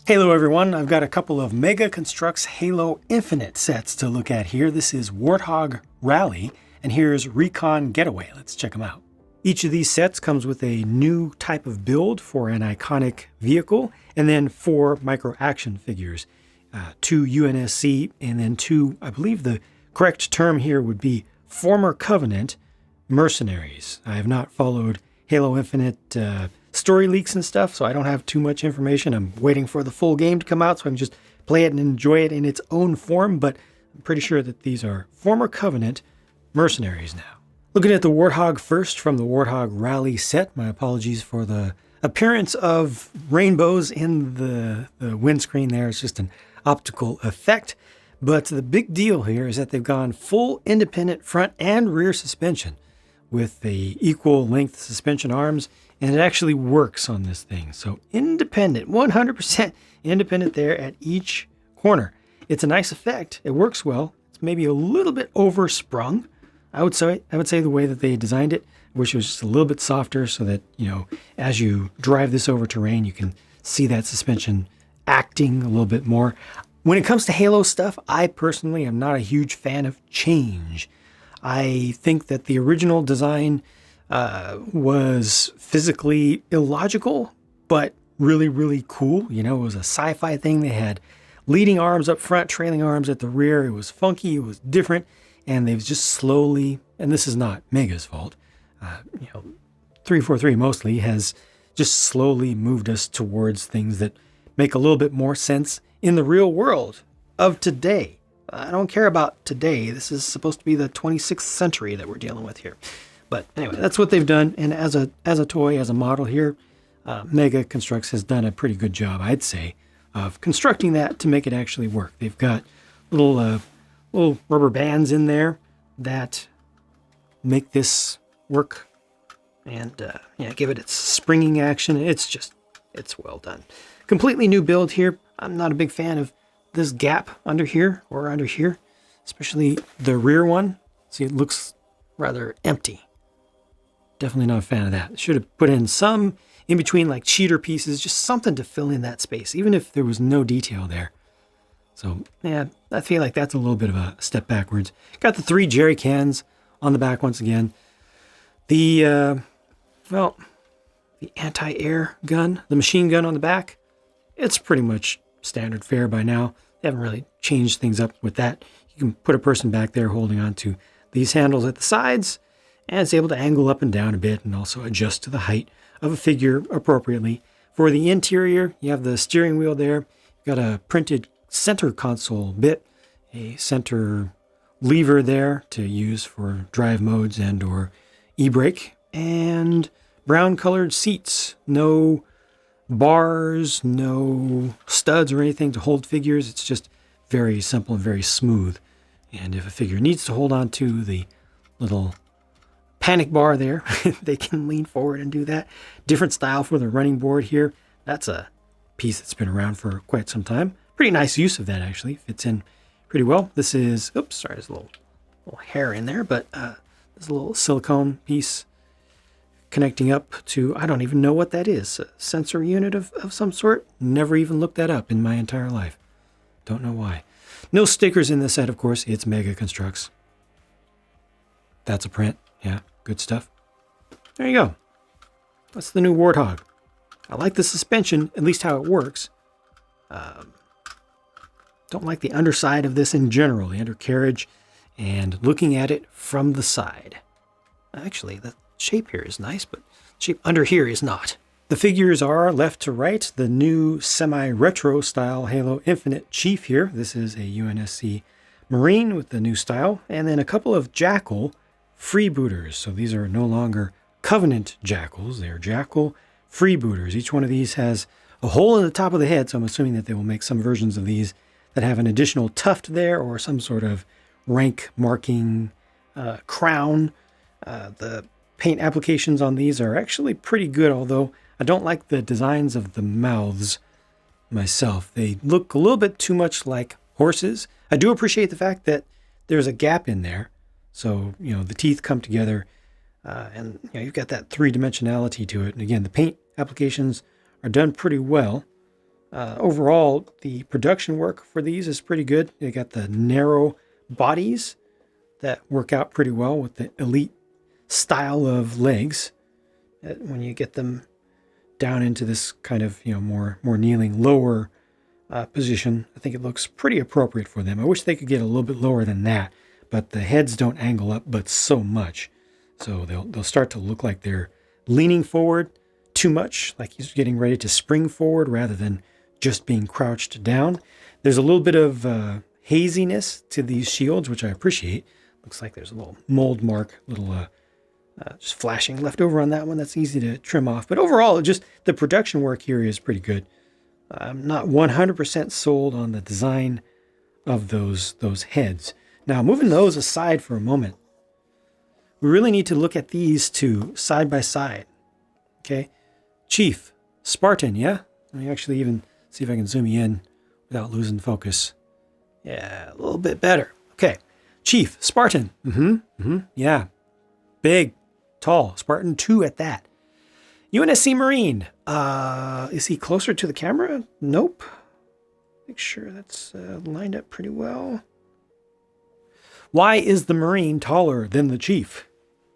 Hello everyone, I've got a couple of Mega Construx Halo Infinite sets to look at here. This is Warthog Rally, and here's Recon Getaway. Let's check them out. Each of these sets comes with a new type of build for an iconic vehicle, and then 4 micro action figures. 2 UNSC, and then 2, I believe the correct term here would be former Covenant mercenaries. I have not followed Halo Infinite story leaks and stuff, so I don't have too much information. I'm waiting for the full game to come out so I can just play it and enjoy it in its own form, but I'm pretty sure that these are former Covenant mercenaries now. Looking at the Warthog first from the Warthog Rally set. My apologies for the appearance of rainbows in the windscreen there. It's just an optical effect. But the big deal here is that they've gone full independent front and rear suspension with the equal length suspension arms, and it actually works on this thing. So independent, 100% independent there at each corner. It's a nice effect. It works well. It's maybe a little bit oversprung. I would say the way that they designed it. I wish it was just a little bit softer so that, as you drive this over terrain, you can see that suspension acting a little bit more. When it comes to Halo stuff, I personally am not a huge fan of change. I think that the original design was physically illogical, but really, really cool. It was a sci-fi thing. They had leading arms up front, trailing arms at the rear. It was funky. It was different. And they've just slowly, and this is not Mega's fault, 343 mostly has just slowly moved us towards things that make a little bit more sense in the real world of today. I don't care about today. This is supposed to be the 26th century that we're dealing with here. But anyway, that's what they've done. And as a toy, as a model here, Mega Construx has done a pretty good job, I'd say, of constructing that to make it actually work. They've got little rubber bands in there that make this work and give it its springing action. It's well done. Completely new build here. I'm not a big fan of this gap under here, especially the rear one. See, it looks rather empty. Definitely not a fan of that. Should have put in some in between, like cheater pieces, just something to fill in that space, even if there was no detail there. So yeah, I feel like that's a little bit of a step backwards. Got the 3 jerry cans on the back once again. The anti-air gun, the machine gun on the back, it's pretty much standard fare by now. They haven't really changed things up with that. You can put a person back there holding on to these handles at the sides, and it's able to angle up and down a bit and also adjust to the height of a figure appropriately. For the interior, you have the steering wheel there. You've got a printed center console bit, a center lever there to use for drive modes and or e-brake, and brown colored seats. No bars, no studs or anything to hold figures. It's just very simple and very smooth. And if a figure needs to hold on to the little panic bar there, they can lean forward and do that. Different style for the running board here. That's a piece that's been around for quite some time. Pretty nice use of that, actually. Fits in pretty well. This is, there's a little hair in there, but there's a little silicone piece connecting up to, I don't even know what that is, a sensor unit of some sort. Never even looked that up in my entire life. Don't know why. No stickers in this set, of course. It's Mega Construx. That's a print. Yeah, good stuff. There you go. That's the new Warthog. I like the suspension, at least how it works. Don't like the underside of this in general, the undercarriage, and looking at it from the side. Actually, the shape here is nice, but the shape under here is not. The figures are left to right. The new semi-retro style Halo Infinite Chief here. This is a UNSC Marine with the new style. And then a couple of Jackal freebooters. So these are no longer Covenant Jackals. They're Jackal freebooters. Each one of these has a hole in the top of the head, so I'm assuming that they will make some versions of these that have an additional tuft there or some sort of rank marking crown. The paint applications on these are actually pretty good, although I don't like the designs of the mouths myself. They look a little bit too much like horses. I do appreciate the fact that there's a gap in there, so the teeth come together, and you've got that 3-dimensionality to it. And again, the paint applications are done pretty well. Overall, the production work for these is pretty good. They got the narrow bodies that work out pretty well with the elite style of legs. When you get them down into this kind of, more kneeling, lower position, I think it looks pretty appropriate for them. I wish they could get a little bit lower than that, but the heads don't angle up but so much. So they'll start to look like they're leaning forward too much, like he's getting ready to spring forward rather than just being crouched down. There's a little bit of haziness to these shields, which I appreciate. Looks like there's a little mold mark, little just flashing left over on that one. That's easy to trim off. But overall, just the production work here is pretty good. I'm not 100% sold on the design of those heads. Now, moving those aside for a moment, we really need to look at these two side by side. Okay, Chief, Spartan, yeah? Let me actually even see if I can zoom you in without losing focus. Yeah, a little bit better. Okay, Chief, Spartan. Yeah, big, tall, Spartan 2 at that. UNSC Marine. Is he closer to the camera? Nope. Make sure that's lined up pretty well. Why is the Marine taller than the Chief?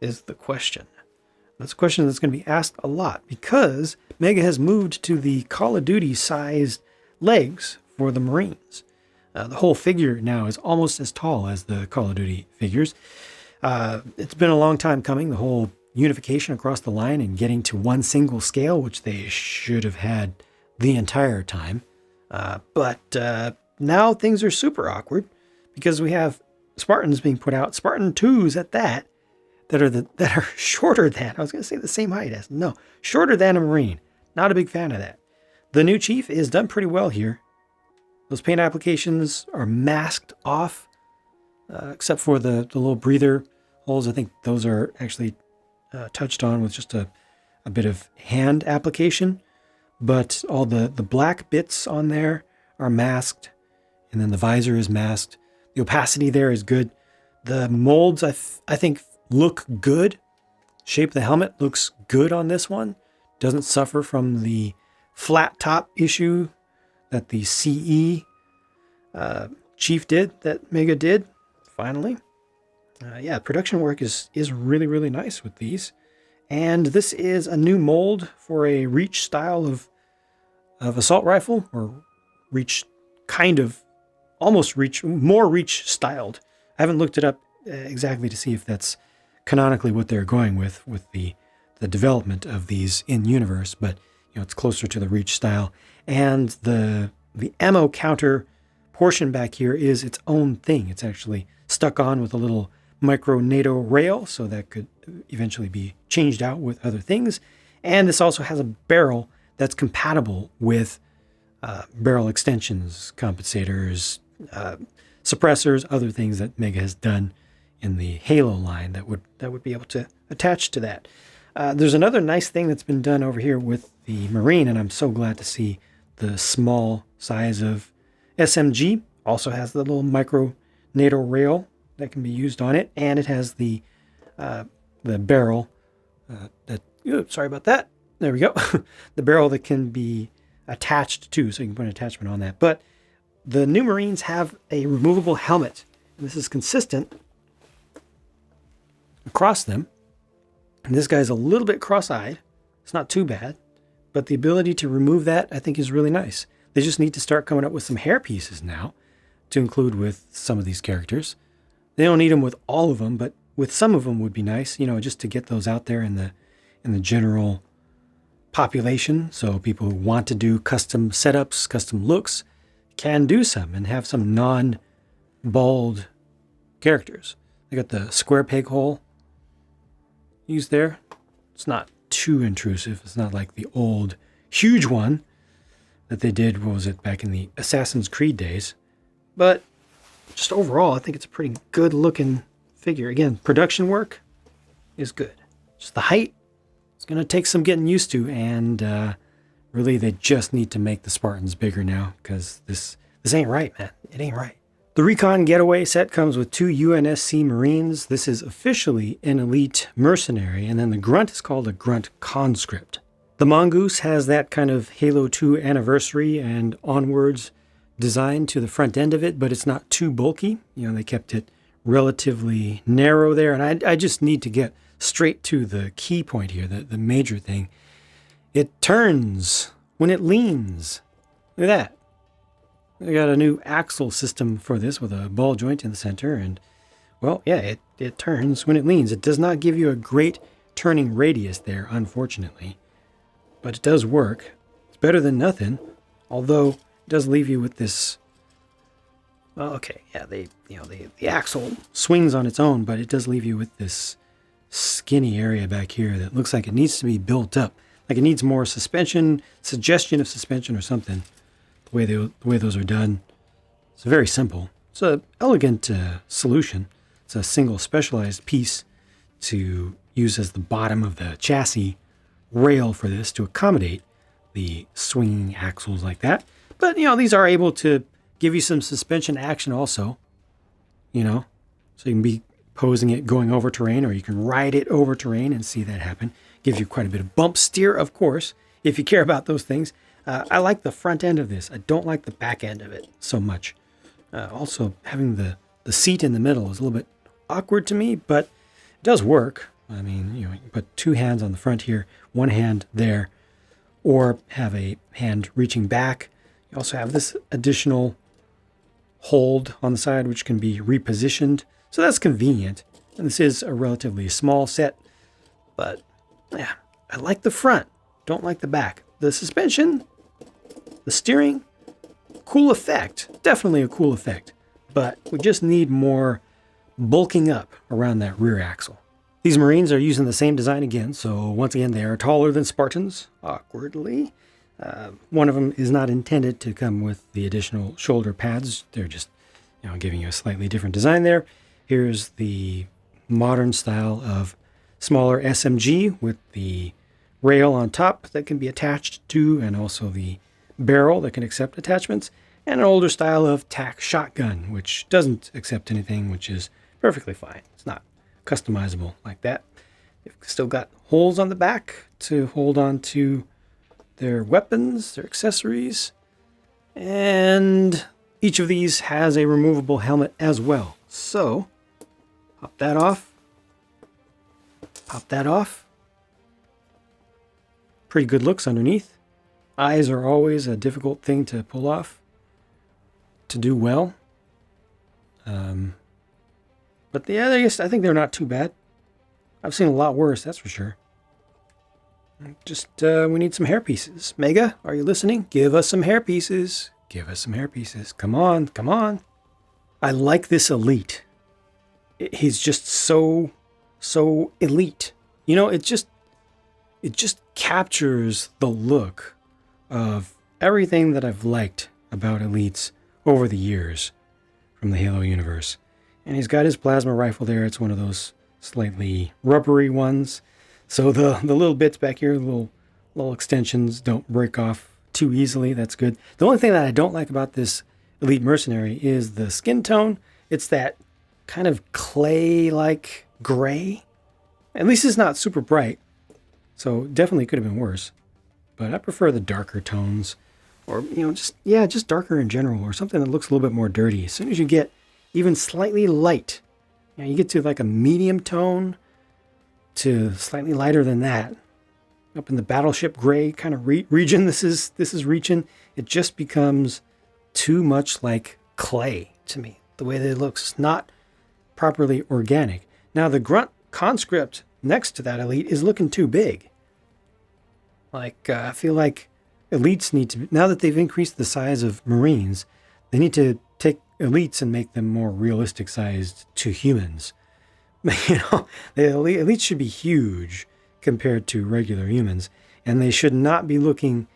Is the question. That's a question that's going to be asked a lot because Mega has moved to the Call of Duty sized legs for the Marines. The whole figure now is almost as tall as the Call of Duty figures. It's been a long time coming, the whole unification across the line and getting to one single scale, which they should have had the entire time. But now things are super awkward because we have Spartans being put out, Spartan 2s at that are shorter than, I was going to say the same height as, no, shorter than a Marine. Not a big fan of that. The new Chief is done pretty well here. Those paint applications are masked off, except for the little breather holes. I think those are actually touched on with just a bit of hand application. But all the black bits on there are masked, and then the visor is masked. The opacity there is good. The molds, I think, look good. Shape of the helmet looks good on this one. Doesn't suffer from the flat top issue that the CE Chief did, that Mega did, finally. Yeah, production work is really, really nice with these. And this is a new mold for a reach style of assault rifle, or reach kind of, almost reach, more reach styled. I haven't looked it up exactly to see if that's canonically what they're going with the development of these in universe, but it's closer to the reach style. And the ammo counter portion back here is its own thing. It's actually stuck on with a little micro NATO rail, so that could eventually be changed out with other things. And this also has a barrel that's compatible with barrel extensions, compensators, suppressors, other things that Mega has done in the Halo line that would be able to attach to that. There's another nice thing that's been done over here with the Marine, and I'm so glad to see the small size of SMG. Also has the little micro NATO rail that can be used on it, and it has the barrel sorry about that. There we go. The barrel that can be attached to, so you can put an attachment on that. But the new Marines have a removable helmet, and this is consistent across them. And this guy's a little bit cross-eyed. It's not too bad, but the ability to remove that, I think, is really nice. They just need to start coming up with some hair pieces now to include with some of these characters. They don't need them with all of them, but with some of them would be nice, just to get those out there in the general population. So people who want to do custom setups, custom looks, can do some and have some non-bald characters. They got the square peg hole used there. It's not too intrusive. It's not like the old huge one that they did, what was it, back in the Assassin's Creed days. But just overall, I think it's a pretty good looking figure. Again, production work is good. Just the height, it's going to take some getting used to, and really they just need to make the Spartans bigger now, because this ain't right, man. It ain't right. The Recon Getaway set comes with 2 UNSC Marines. This is officially an elite mercenary, and then the grunt is called a grunt conscript. The Mongoose has that kind of Halo 2 anniversary and onwards design to the front end of it, but it's not too bulky. You know, they kept it relatively narrow there, and I just need to get straight to the key point here, the major thing. It turns when it leans. Look at that. We got a new axle system for this with a ball joint in the center, and well, yeah, it turns when it leans. It does not give you a great turning radius there, unfortunately, but it does work. It's better than nothing, although it does leave you with this. Well, okay, yeah, the axle swings on its own, but it does leave you with this skinny area back here that looks like it needs to be built up, like it needs more suspension, suggestion of suspension or something. The way those are done, it's very simple. It's an elegant solution. It's a single specialized piece to use as the bottom of the chassis rail for this to accommodate the swinging axles like that. But, you know, these are able to give you some suspension action also, you know, so you can be posing it going over terrain, or you can ride it over terrain and see that happen. Gives you quite a bit of bump steer, of course, if you care about those things. I like the front end of this. I don't like the back end of it so much. Also, having the seat in the middle is a little bit awkward to me, but it does work. I mean, you know, you can put two hands on the front here, one hand there, or have a hand reaching back. You also have this additional hold on the side, which can be repositioned. So that's convenient. And this is a relatively small set, but yeah, I like the front, don't like the back. The suspension, the steering, cool effect, definitely a cool effect, but we just need more bulking up around that rear axle. These Marines are using the same design again, so once again, they are taller than Spartans, awkwardly. One of them is not intended to come with the additional shoulder pads. They're just, you know, giving you a slightly different design there. Here's the modern style of smaller SMG with the rail on top that can be attached to, and also the barrel that can accept attachments, and an older style of TAC shotgun, which doesn't accept anything, which is perfectly fine. It's not customizable like that. They've still got holes on the back to hold on to their weapons, their accessories, and each of these has a removable helmet as well. So, pop that off, pop that off. Pretty good looks underneath. Eyes are always a difficult thing to pull off, to do well. But yeah, I think they're not too bad. I've seen a lot worse, that's for sure. Just, we need some hair pieces. Mega, are you listening? Give us some hair pieces. Give us some hair pieces. Come on, come on. I like this elite. He's just so elite. You know, it just captures the look of everything that I've liked about elites over the years from the Halo universe. And he's got his plasma rifle there. It's one of those slightly rubbery ones. So the little bits back here, the little extensions don't break off too easily. That's good. The only thing that I don't like about this elite mercenary is the skin tone. It's that kind of clay-like gray. At least it's not super bright. So definitely could have been worse. But I prefer the darker tones. Or, you know, just darker in general. Or something that looks a little bit more dirty. As soon as you get even slightly light, you know, you get to like a medium tone to slightly lighter than that. Up in the battleship gray kind of region this is reaching, it just becomes too much like clay to me. The way that it looks, it's not properly organic. Now the grunt conscript next to that elite is looking too big. Like, I feel like elites need to, now that they've increased the size of Marines, they need to take elites and make them more realistic sized to humans. You know, the elites should be huge compared to regular humans, and they should not be looking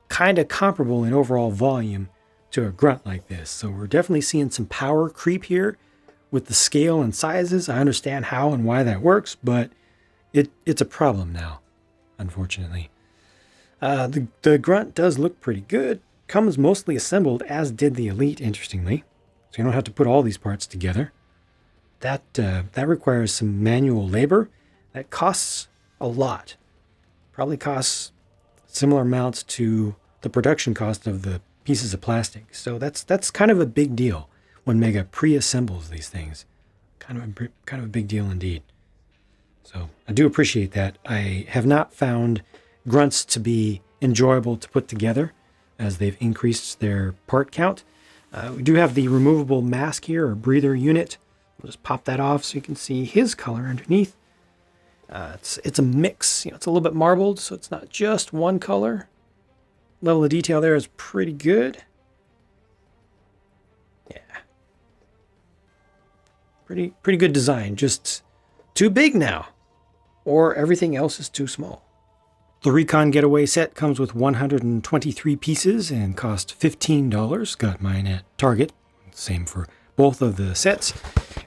kind of comparable in overall volume to a grunt like this. So we're definitely seeing some power creep here with the scale and sizes. I understand how and why that works, but it's a problem now, unfortunately. The grunt does look pretty good. Comes mostly assembled, as did the elite, interestingly. So you don't have to put all these parts together. That requires some manual labor. That costs a lot. Probably costs similar amounts to the production cost of the pieces of plastic. So that's kind of a big deal when Mega pre-assembles these things. Kind of a big deal indeed. So I do appreciate that. I have not found grunts to be enjoyable to put together as they've increased their part count. We do have the removable mask here, or breather unit. We'll just pop that off so you can see his color underneath. It's a mix. It's a little bit marbled, so it's not just one color. Level of detail there is pretty good. Yeah. Pretty good design. Just too big now, or everything else is too small. The Recon Getaway set comes with 123 pieces and cost $15. Got mine at Target. Same for both of the sets.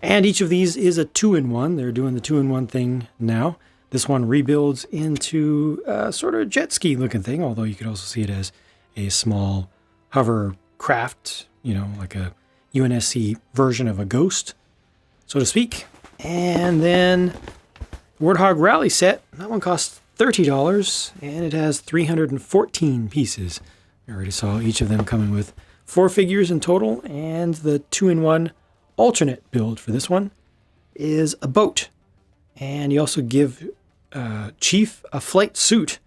And each of these is a 2-in-1. They're doing the 2-in-1 thing now. This one rebuilds into a sort of jet ski looking thing, although you could also see it as a small hovercraft, like a UNSC version of a Ghost, so to speak. And then Warthog Rally set, that one costs $30, and it has 314 pieces. I already saw each of them coming with 4 figures in total, and the 2-in-1 alternate build for this one is a boat. And you also give Chief a flight suit,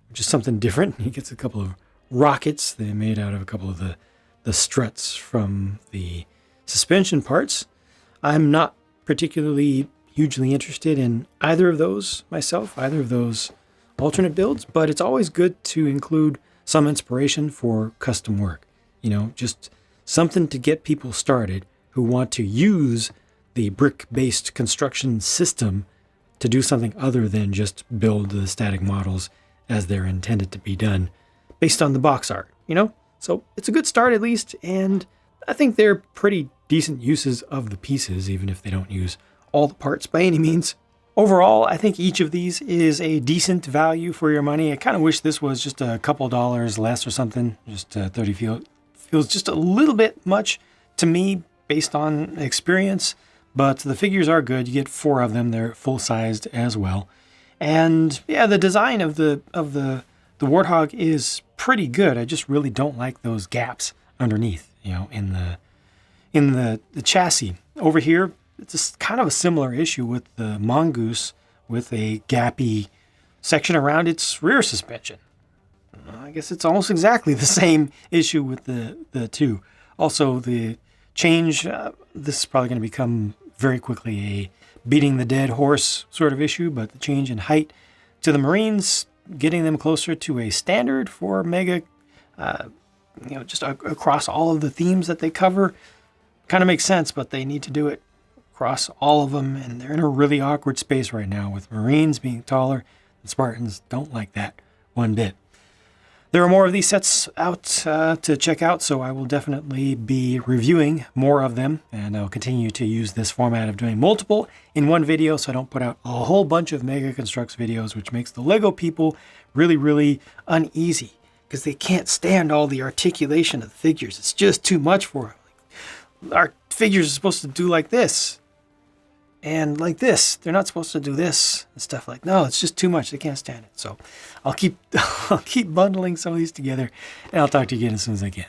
which is something different. He gets a couple of rockets. They made out of a couple of the struts from the suspension parts. I'm not particularly hugely interested in either of those myself, either of those alternate builds, but it's always good to include some inspiration for custom work. Just something to get people started who want to use the brick-based construction system to do something other than just build the static models as they're intended to be done based on the box art, So it's a good start at least, and I think they're pretty decent uses of the pieces, even if they don't use all the parts by any means. Overall, I think each of these is a decent value for your money. I kind of wish this was just a couple dollars less or something. Just 30 feels just a little bit much to me based on experience, but the figures are good. You get 4 of them. They're full-sized as well. And yeah, the design of the Warthog is pretty good. I just really don't like those gaps underneath, in the chassis. Over here, it's kind of a similar issue with the Mongoose, with a gappy section around its rear suspension. I guess it's almost exactly the same issue with the two. Also, the change, this is probably going to become very quickly a beating the dead horse sort of issue, but the change in height to the Marines, getting them closer to a standard for Mega, just across all of the themes that they cover, kind of makes sense, but they need to do it across all of them, and they're in a really awkward space right now with Marines being taller. The Spartans don't like that one bit. There are more of these sets out to check out, so I will definitely be reviewing more of them, and I'll continue to use this format of doing multiple in one video so I don't put out a whole bunch of Mega Construx videos, which makes the Lego people really, really uneasy because they can't stand all the articulation of the figures. It's just too much for them. Our figures are supposed to do like this and like this. They're not supposed to do this and stuff like, no, it's just too much. They can't stand it. So I'll keep bundling some of these together, and I'll talk to you again as soon as I can.